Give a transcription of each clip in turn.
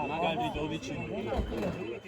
Magari 12 minuti.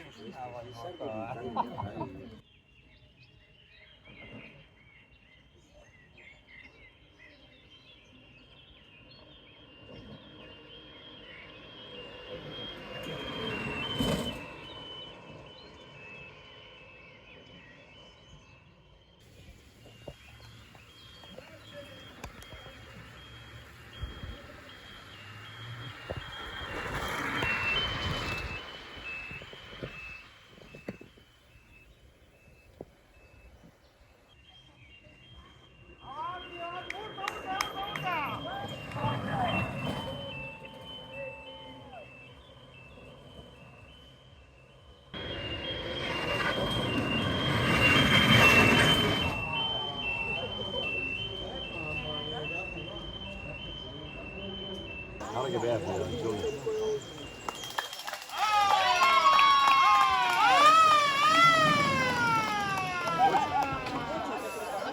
Guarda che bello,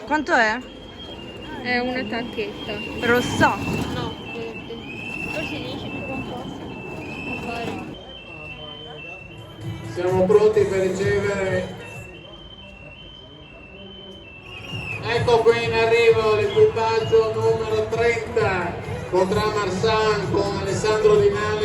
Quanto è? È una tacchetta. Rossa? No, verde. Forse dice più qualcosa. A fare. Siamo pronti per ricevere. Ecco qui in arrivo l'equipaggio numero 30 Contra Marsan con Alessandro Dinali